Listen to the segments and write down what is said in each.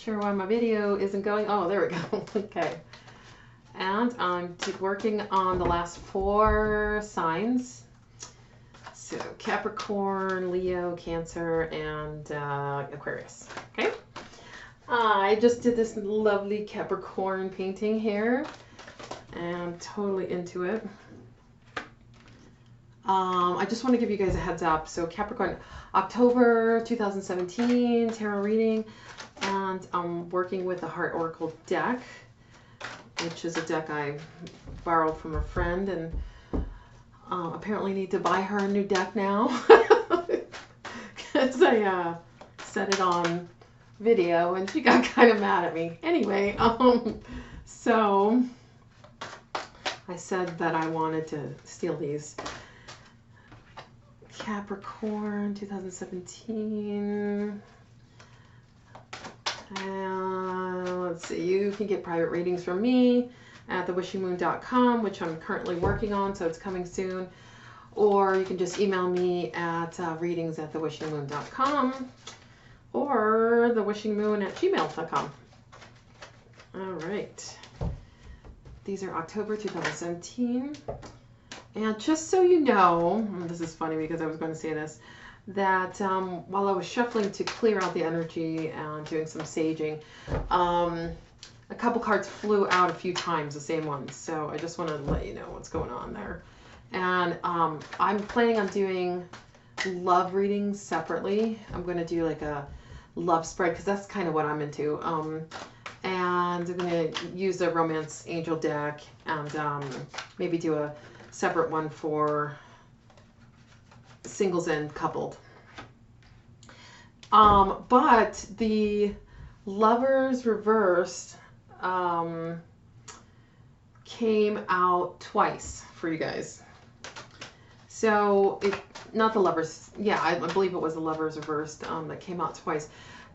Sure why my video isn't going. Oh, there we go. Okay. And I'm working on the last 4 signs. So Capricorn, Leo, Cancer, and Aquarius. Okay. I just did this lovely Capricorn painting here. And I'm totally into it. I just want to give you guys a heads up. So Capricorn, October 2017 tarot reading. And I'm working with the Heart Oracle deck, which is a deck I borrowed from a friend, and apparently need to buy her a new deck now because I set it on video and she got kind of mad at me. Anyway, so I said that I wanted to steal these. Capricorn 2017. Let's see, you can get private readings from me at thewishingmoon.com, which I'm currently working on, so it's coming soon. Or you can just email me at readings@thewishingmoon.com or thewishingmoon@gmail.com. All right. These are October 2017. And just so you know, this is funny because I was going to say this, that while I was shuffling to clear out the energy and doing some saging, a couple cards flew out a few times, the same ones. So I just want to let you know what's going on there. And I'm planning on doing love readings separately. I'm going to do like a love spread because that's kind of what I'm into. And I'm going to use the Romance Angel deck and maybe do a separate one for singles and coupled. But the Lovers Reversed came out twice for you guys. So not the Lovers, yeah, I believe it was the Lovers Reversed that came out twice.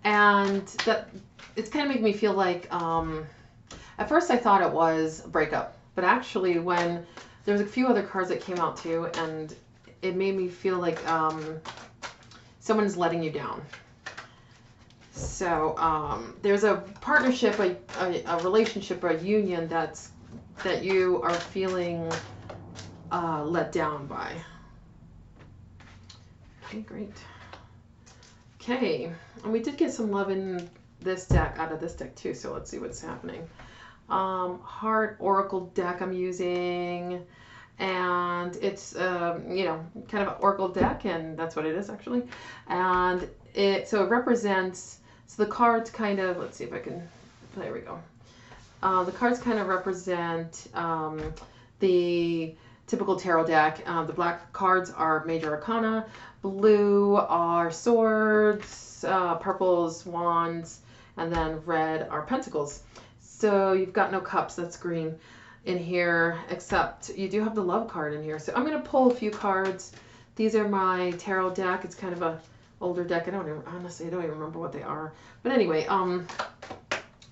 And that it's kind of making me feel like, at first I thought it was a breakup, but actually when there's a few other cards that came out too, and it made me feel like someone's letting you down. So there's a partnership, a relationship, or a union that you are feeling let down by. Okay, great. Okay, and we did get some love in this deck, out of this deck too, so let's see what's happening. Heart Oracle deck I'm using, and it's you know, kind of an oracle deck, and that's what it is actually. And it represents, so the cards kind of, let's see if I can, there we go. The cards kind of represent the typical tarot deck. The black cards are major arcana, blue are swords, purple's wands, and then red are pentacles. So you've got no cups, that's green in here, except you do have the love card in here. So I'm going to pull a few cards. These are my tarot deck. It's kind of a older deck. Honestly, I don't even remember what they are. But anyway,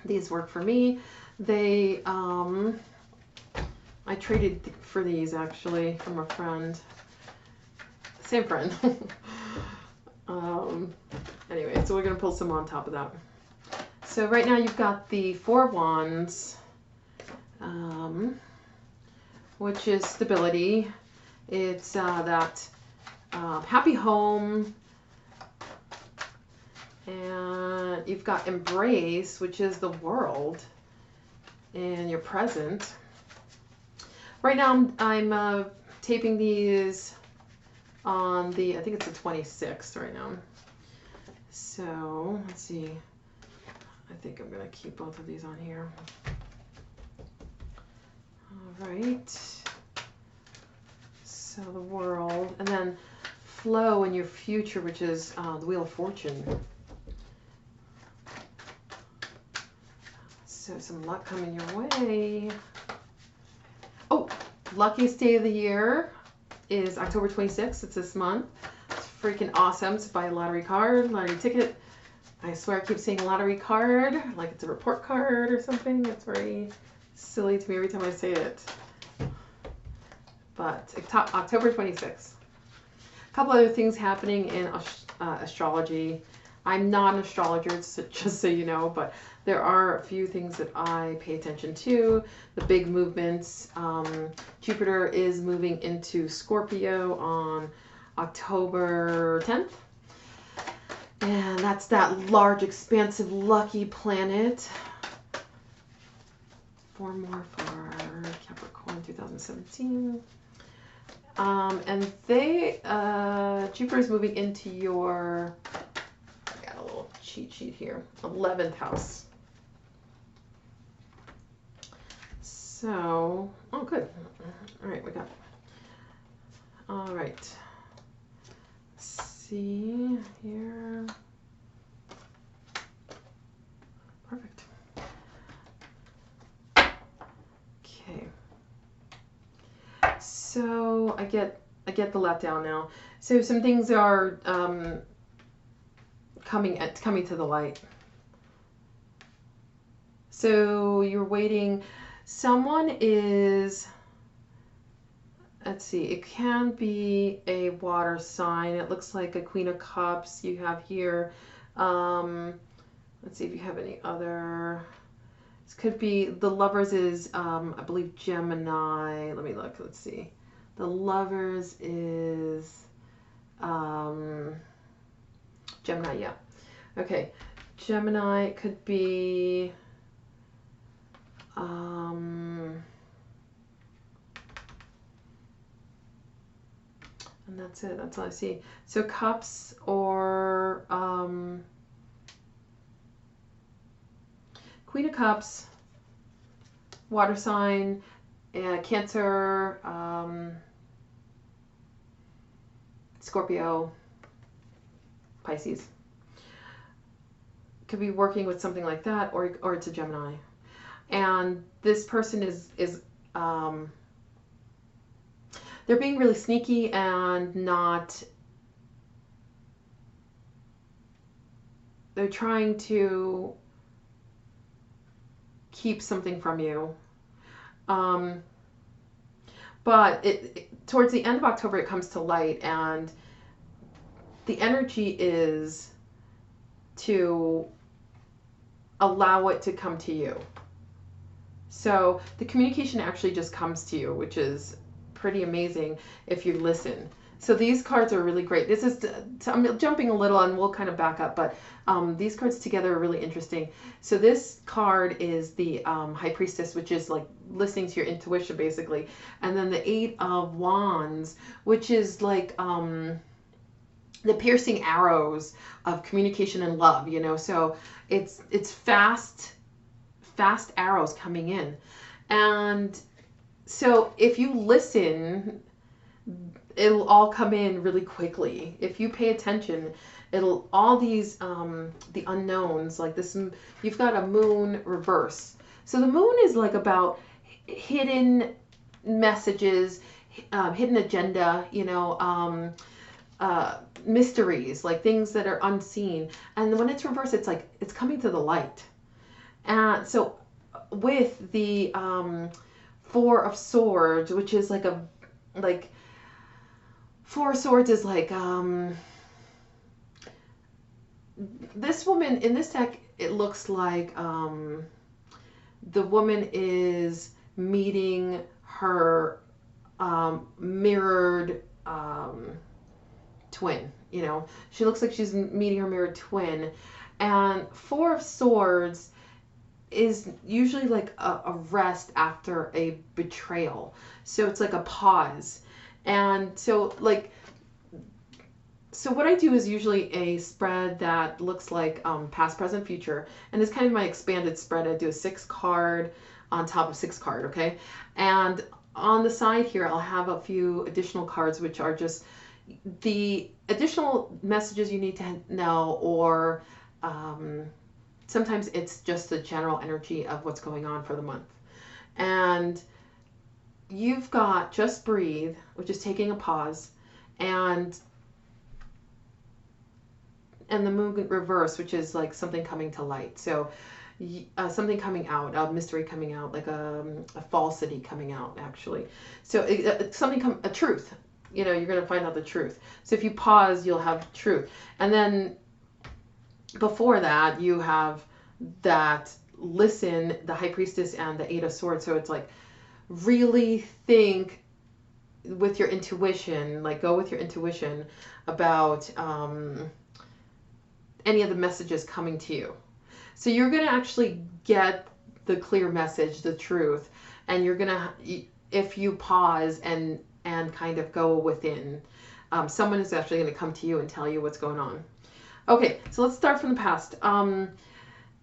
these work for me. They, I traded for these actually from a friend. Same friend. Anyway, so we're going to pull some on top of that. So right now you've got the 4 Wands, which is stability. It's that happy home. And you've got Embrace, which is the world and your present. Right now I'm taping these on the, I think it's the 26th right now. So let's see. I think I'm going to keep both of these on here. All right. So the world, and then flow in your future, which is the Wheel of Fortune. So some luck coming your way. Oh, luckiest day of the year is October 26th. It's this month. It's freaking awesome. So buy a lottery card, lottery ticket. I swear I keep saying lottery card like it's a report card or something. It's very silly to me every time I say it. But October 26th. A couple other things happening in astrology. I'm not an astrologer, just so you know, but there are a few things that I pay attention to. The big movements. Jupiter is moving into Scorpio on October 10th. And that's that large, expansive, lucky planet. 4 more for Capricorn 2017. And Jupiter is moving into your, I got a little cheat sheet here, 11th house. So, oh, good. All right, we got, all right. Let's see here. Perfect. Okay. So I get the letdown now. So some things are coming to the light. So you're waiting. Someone is, let's see, it can be a water sign. It looks like a Queen of Cups you have here. Let's see if you have any other. This could be, the Lovers is, I believe, Gemini. Let me look. Let's see. The Lovers is Gemini, yeah. Okay. Gemini could be and that's it. That's all I see. So Cups or Queen of Cups, water sign, Cancer, Scorpio, Pisces. Could be working with something like that, or it's a Gemini. And this person is they're being really sneaky and not, they're trying to keep something from you. But towards the end of October, it comes to light, and the energy is to allow it to come to you. So the communication actually just comes to you, which is pretty amazing if you listen. So these cards are really great. This is, I'm jumping a little and we'll kind of back up, but these cards together are really interesting. So this card is the High Priestess, which is like listening to your intuition basically. And then the 8 of Wands, which is like the piercing arrows of communication and love, you know. So it's fast arrows coming in. And so if you listen, it'll all come in really quickly. If you pay attention, it'll, all these, the unknowns, like this, you've got a moon reverse. So the moon is like about hidden messages, hidden agenda, you know, mysteries, like things that are unseen. And when it's reversed, it's like, it's coming to the light. And so with the 4 of Swords, which is like like 4 of Swords is like, this woman in this deck, it looks like the woman is meeting her mirrored twin, you know. She looks like she's meeting her mirrored twin. And 4 of Swords is usually like a rest after a betrayal. So it's like a pause. And so like, so what I do is usually a spread that looks like past, present, future. And it's kind of my expanded spread. I do a 6 card on top of 6 card, okay? And on the side here, I'll have a few additional cards, which are just the additional messages you need to know, or sometimes it's just the general energy of what's going on for the month. And you've got Just Breathe, which is taking a pause, and the Moon Reverse, which is like something coming to light. So something coming out, a mystery coming out, like a falsity coming out, actually. So a truth. You know, you're going to find out the truth. So if you pause, you'll have truth. And then before that, you have that listen, the High Priestess and the Eight of Swords. So it's like really think with your intuition, like go with your intuition about any of the messages coming to you. So you're going to actually get the clear message, the truth, and you're going to, if you pause and kind of go within, someone is actually going to come to you and tell you what's going on. Okay, so let's start from the past.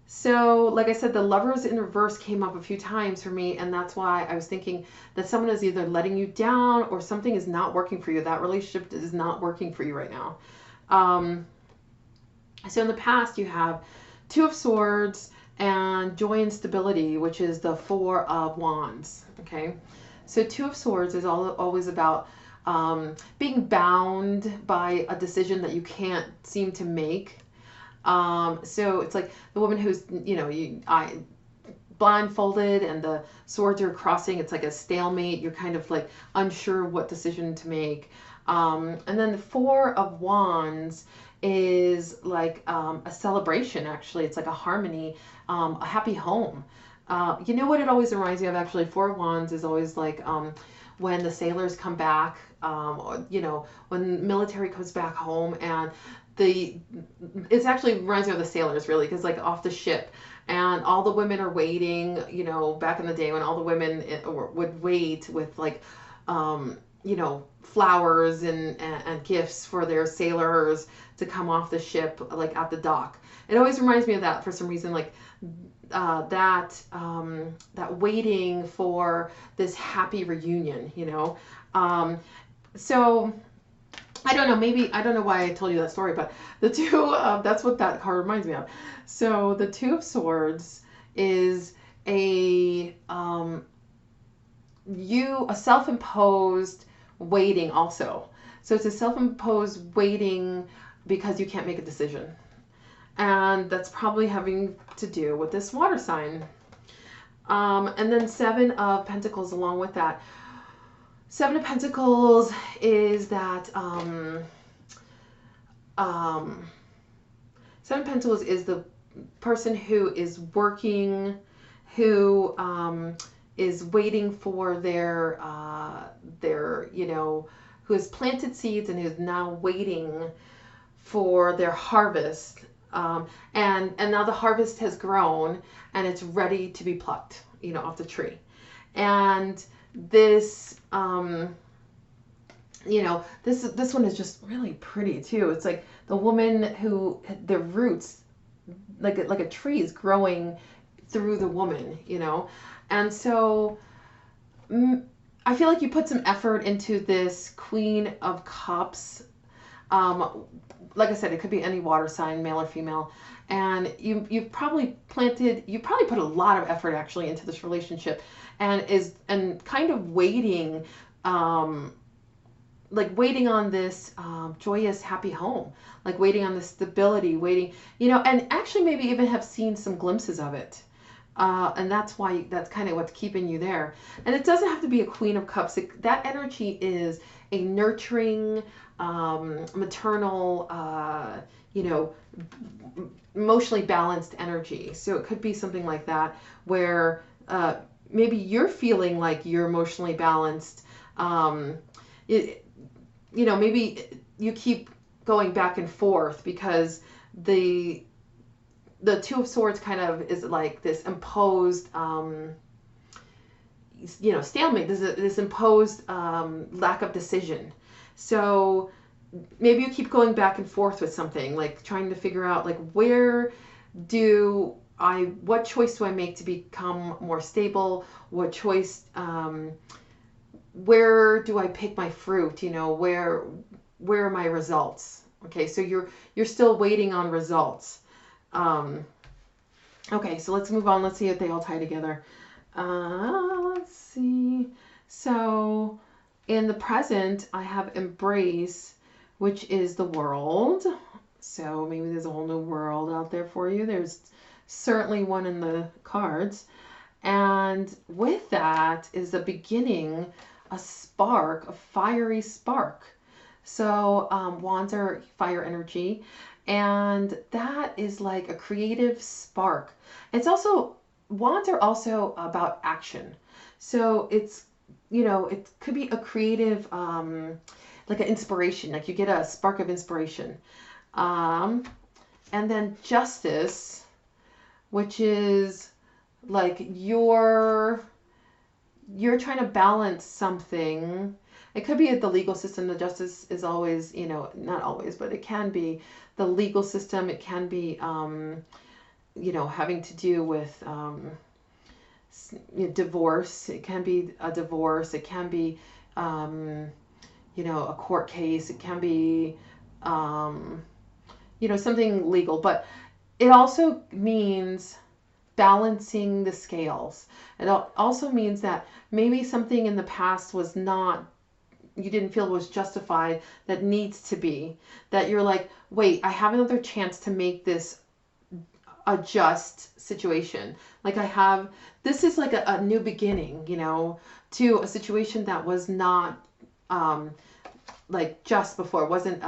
So, like I said, the Lovers in reverse came up a few times for me, and that's why I was thinking that someone is either letting you down or something is not working for you. That relationship is not working for you right now. So in the past, you have Two of Swords and Joy and Stability, which is the Four of Wands. Okay, so Two of Swords is always about being bound by a decision that you can't seem to make. So it's like the woman who's, blindfolded and the swords are crossing. It's like a stalemate. You're kind of like unsure what decision to make. And then the Four of Wands is like a celebration, actually. It's like a harmony, a happy home. You know what it always reminds me of, actually? Four of Wands is always like when the sailors come back, when military comes back home, and it's actually reminds me of the sailors, really, because like off the ship and all the women are waiting, back in the day when all the women would wait with like flowers and gifts for their sailors to come off the ship, like at the dock. It always reminds me of that for some reason, like that waiting for this happy reunion, so I don't know, maybe, I don't know why I told you that story, but the two, that's what that card reminds me of. So the Two of Swords is a self-imposed waiting also. So it's a self-imposed waiting because you can't make a decision. And that's probably having to do with this water sign. And then Seven of Pentacles along with that. Seven of Pentacles is that Seven of Pentacles is the person who is working, who is waiting for their who has planted seeds and who's now waiting for their harvest. And now the harvest has grown and it's ready to be plucked, off the tree. And this this one is just really pretty too. It's like the woman who, the roots, like a tree is growing through the woman, and so I feel like you put some effort into this Queen of Cups. Like I said, it could be any water sign, male or female, and you probably put a lot of effort actually into this relationship, and kind of waiting, waiting on this joyous, happy home, like waiting on the stability, waiting, and actually maybe even have seen some glimpses of it. And that's kind of what's keeping you there. And it doesn't have to be a Queen of Cups. That energy is a nurturing, maternal, emotionally balanced energy. So it could be something like that, where maybe you're feeling like you're emotionally balanced. Maybe you keep going back and forth because the Two of Swords kind of is like this imposed, stalemate, this imposed lack of decision. So maybe you keep going back and forth with something, like trying to figure out, like, what choice do I make to become more stable? What choice, where do I pick my fruit? Where are my results? Okay, so you're still waiting on results. Okay, so let's move on. Let's see if they all tie together. Let's see. So in the present, I have Embrace, which is the world. So maybe there's a whole new world out there for you. There's certainly one in the cards. And with that is the beginning, a spark, a fiery spark. So wands are fire energy. And that is like a creative spark. It's also, wands are also about action. So it's, you know, it could be a creative, like an inspiration, like you get a spark of inspiration. And then justice, which is like you're trying to balance something. It could be the legal system. The justice is always, you know, not always, but it can be the legal system. It can be, you know, having to do with divorce. It can be a divorce. It can be, you know, a court case. It can be, you know, something legal. But it also means balancing the scales. It also means that maybe something in the past was not, you didn't feel was justified, that needs to be, that you're like, wait, I have another chance to make this a just situation. Like I have, this is like a new beginning, you know, to a situation that was not like just before. It wasn't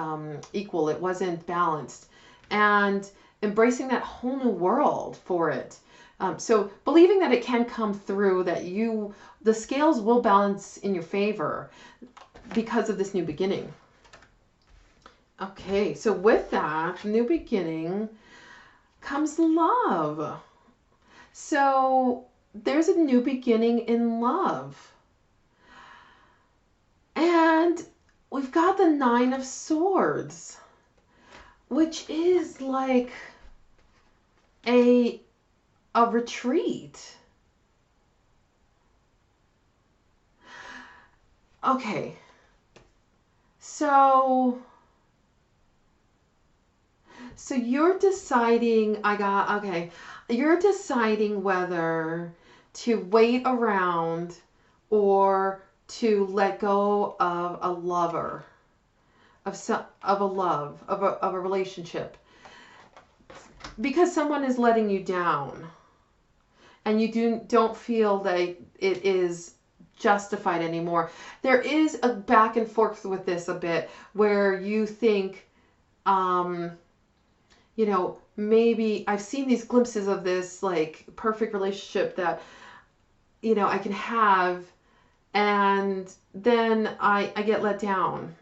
equal. It wasn't balanced. And embracing that whole new world for it. So believing that it can come through, that the scales will balance in your favor because of this new beginning. Okay, so with that new beginning comes love. So there's a new beginning in love. And we've got the Nine of Swords, which is like a retreat. Okay. So you're deciding, you're deciding whether to wait around or to let go of a lover, of a relationship, because someone is letting you down and you don't feel like it is justified anymore. There is a back and forth with this a bit where you think, you know, maybe I've seen these glimpses of this like perfect relationship that, you know, I can have, and then I get let down,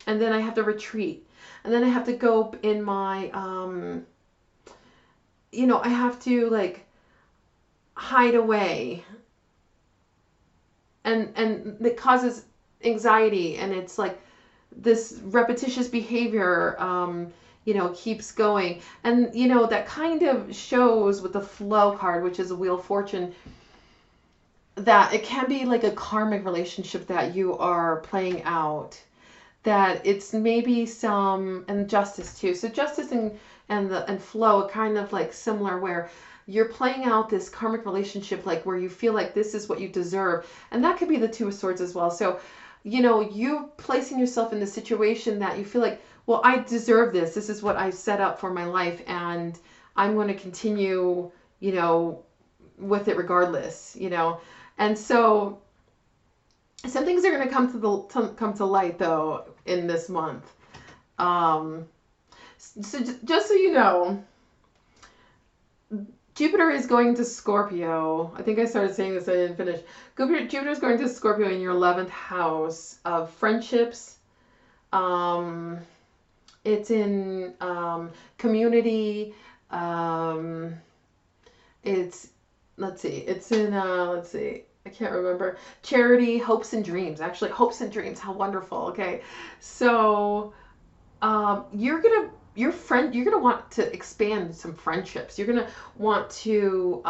and then I have to retreat, and then I have to go in my, you know, I have to like hide away, and it causes anxiety, and it's like this repetitious behavior, you know, keeps going. And, you know, that kind of shows with the Flow card, which is a Wheel of Fortune, that it can be like a karmic relationship that you are playing out, that it's maybe some, and justice too. So justice and flow are kind of like similar, where you're playing out this karmic relationship, like where you feel like this is what you deserve. And that could be the Two of Swords as well. So, you know, you placing yourself in the situation that you feel like, well, I deserve this. This is what I set up for my life, and I'm going to continue, you know, with it regardless, you know. And so some things are going to come to light though in this month. So just so you know, Jupiter is going to Scorpio. I think I started saying this, I didn't finish. Jupiter is going to Scorpio in your 11th house of friendships. It's in community. It's, it's in, I can't remember. Charity, hopes and dreams. Actually, hopes and dreams. How wonderful. Okay. So you're going to want to expand some friendships. You're going to want to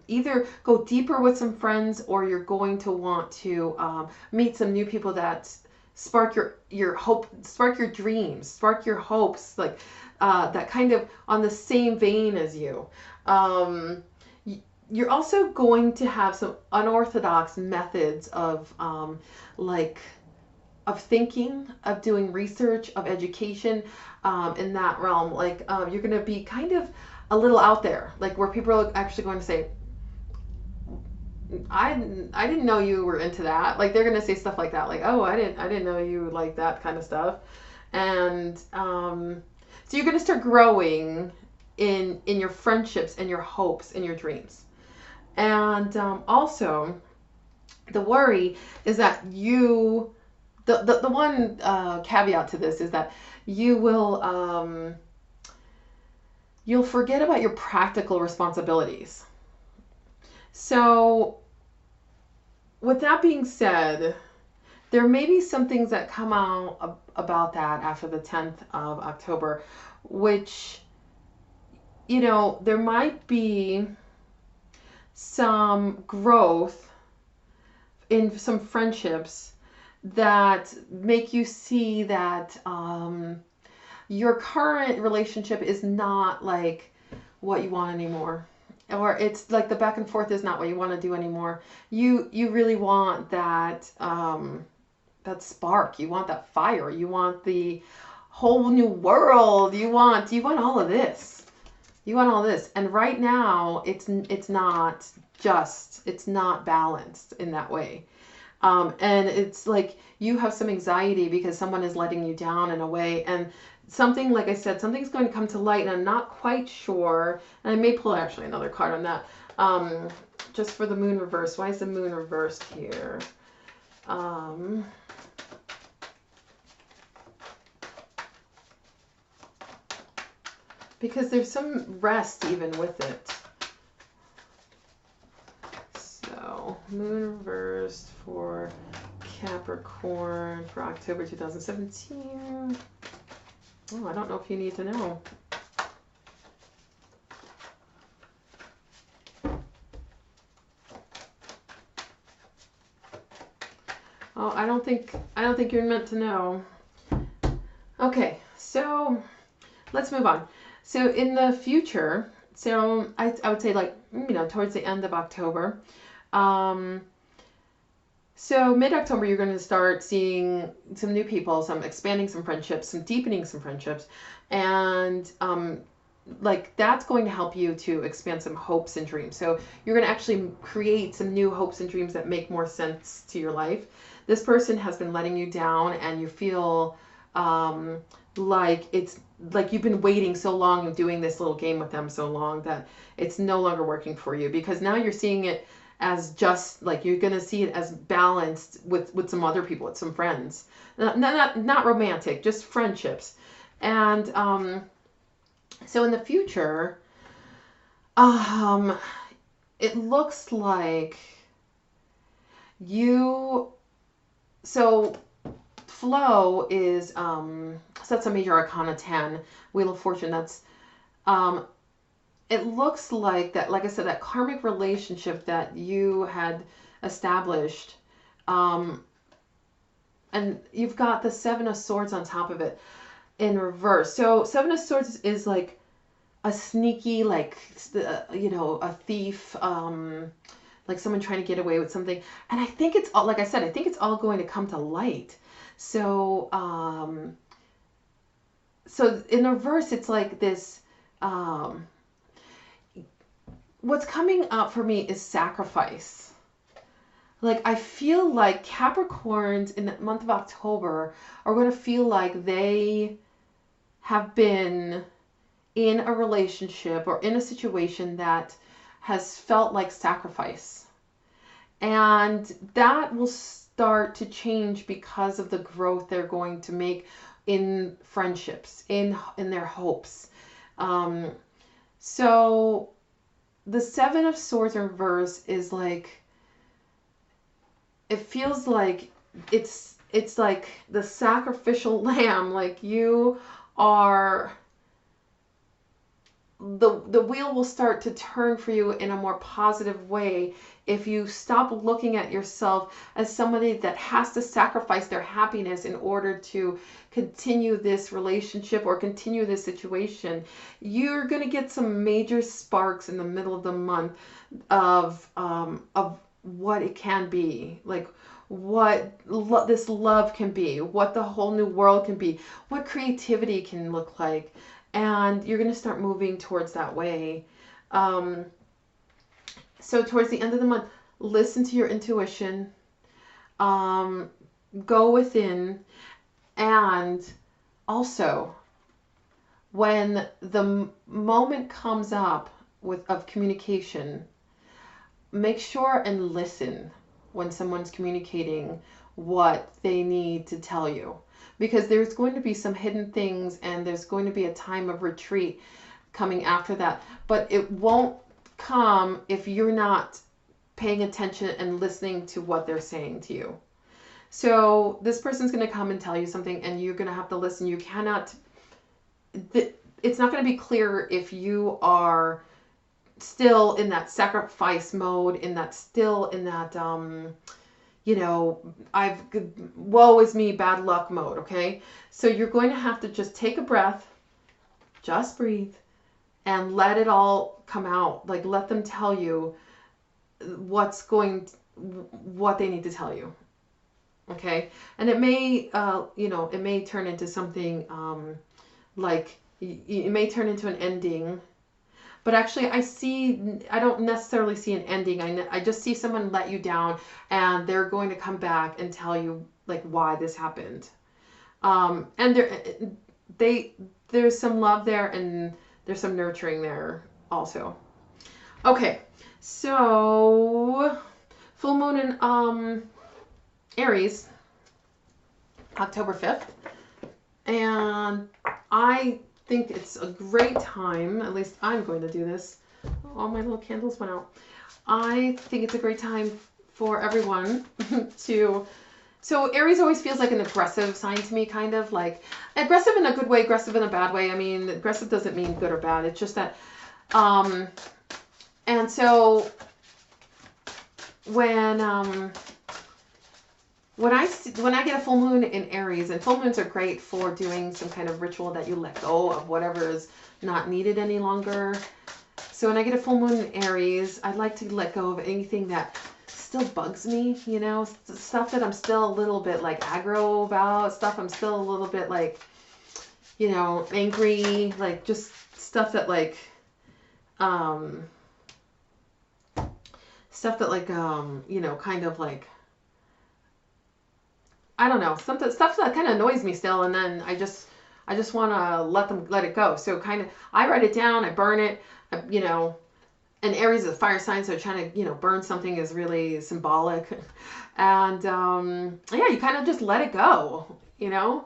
either go deeper with some friends, or you're going to want to meet some new people that spark your hope, spark your dreams, spark your hopes, like that kind of on the same vein as you. You're also going to have some unorthodox methods of of thinking, of doing research, of education in that realm. Like you're going to be kind of a little out there, like where people are actually going to say, I didn't know you were into that. Like they're going to say stuff like that, like, oh, I didn't know you like that kind of stuff. And so So you're going to start growing in your friendships and your hopes and your dreams. And also, the worry is that the one caveat to this is that you will you'll forget about your practical responsibilities. So with that being said, there may be some things that come out about that after the 10th of October, which, you know, there might be some growth in some friendships that make you see that your current relationship is not like what you want anymore, or it's like the back and forth is not what you want to do anymore. You really want that that spark. You want that fire. You want the whole new world. You want all of this. You want all this. And right now it's not balanced in that way. And it's like you have some anxiety because someone is letting you down in a way. And something, like I said, something's going to come to light, and I'm not quite sure. And I may pull actually another card on that. Just for the moon reverse. Why is the moon reversed here? Because there's some rest even with it. So, moon reversed for Capricorn for October 2017. Oh, I don't know if you need to know. Oh, I don't think you're meant to know. Okay, so let's move on. So in the future, so I would say, like, you know, towards the end of October, so mid-October, you're going to start seeing some new people, some expanding some friendships, some deepening some friendships, and like that's going to help you to expand some hopes and dreams. So you're going to actually create some new hopes and dreams that make more sense to your life. This person has been letting you down, and you feel like it's like you've been waiting so long and doing this little game with them so long that it's no longer working for you, because now you're seeing it as just like you're going to see it as balanced with some other people, with some friends, not romantic, just friendships. And so in the future, it looks like so flow is so that's a major arcana 10, Wheel of Fortune. That's it looks like that, like I said, that karmic relationship that you had established, and you've got the Seven of Swords on top of it in reverse. So Seven of Swords is like a sneaky, like, you know, a thief, like someone trying to get away with something. And I think it's all, like I said, I think it's all going to come to light. So, so in reverse, it's like this, what's coming up for me is sacrifice. Like, I feel like Capricorns in the month of October are going to feel like they have been in a relationship or in a situation that has felt like sacrifice. And that will start to change because of the growth they're going to make in friendships, in their hopes. So the Seven of Swords in reverse is like, it feels like it's like the sacrificial lamb. Like you are, the wheel will start to turn for you in a more positive way if you stop looking at yourself as somebody that has to sacrifice their happiness in order to continue this relationship or continue this situation. You're going to get some major sparks in the middle of the month of what it can be, like what this love can be, what the whole new world can be, what creativity can look like. And you're going to start moving towards that way. So towards the end of the month, listen to your intuition, go within, and also when the moment comes up of communication, make sure and listen when someone's communicating what they need to tell you, because there's going to be some hidden things and there's going to be a time of retreat coming after that, but it won't come if you're not paying attention and listening to what they're saying to you. So this person's going to come and tell you something and you're going to have to listen. You cannot, it's not going to be clear if you are still in that sacrifice mode, in that you know, woe is me, bad luck mode, okay? So you're going to have to just take a breath, just breathe, and let it all come out. Like, let them tell you what they need to tell you, okay? And it may, you know, it may turn into something like, it may turn into an ending. But actually, I don't necessarily see an ending. I just see someone let you down and they're going to come back and tell you like why this happened. And there's some love there and there's some nurturing there also. Okay, so full moon in Aries, October 5th. And I think it's a great time, at least I'm going to do this. All my little candles went out. I think it's a great time for everyone to, so Aries always feels like an aggressive sign to me, kind of like aggressive in a good way, aggressive in a bad way. I mean, aggressive doesn't mean good or bad. It's just that, and so when I get a full moon in Aries, and full moons are great for doing some kind of ritual that you let go of whatever is not needed any longer. So when I get a full moon in Aries, I'd like to let go of anything that still bugs me, you know, stuff that I'm still a little bit like aggro about, stuff I'm still a little bit like, you know, angry, like just stuff that like, you know, kind of like, I don't know, stuff that kind of annoys me still, and then I just want to let it go. So kind of, I write it down, I burn it, you know, and Aries is a fire sign, so trying to, you know, burn something is really symbolic. And yeah, you kind of just let it go, you know.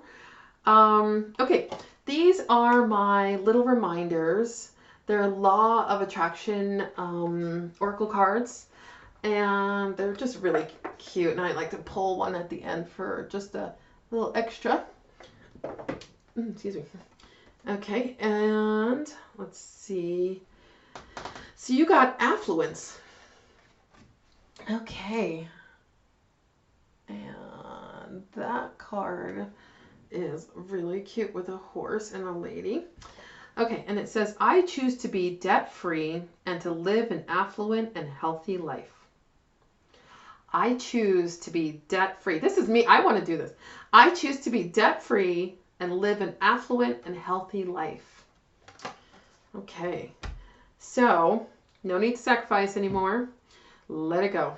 Okay, these are my little reminders. They're Law of Attraction oracle cards. And they're just really cute. And I like to pull one at the end for just a little extra. Excuse me. Okay, and let's see. So you got affluence. Okay. And that card is really cute with a horse and a lady. Okay, and it says, I choose to be debt-free and to live an affluent and healthy life. I choose to be debt-free. This is me. I want to do this. I choose to be debt-free and live an affluent and healthy life. Okay. So, no need to sacrifice anymore. Let it go.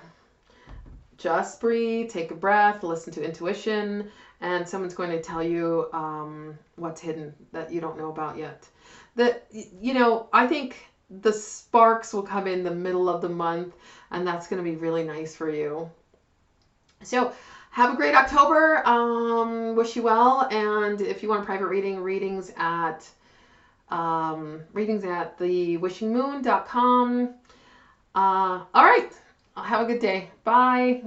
Just breathe, take a breath, listen to intuition, and someone's going to tell you what's hidden that you don't know about yet. You know, I think the sparks will come in the middle of the month, and that's going to be really nice for you. So have a great October. Wish you well. And if you want a private reading, readings at thewishingmoon.com. All right. Have a good day. Bye.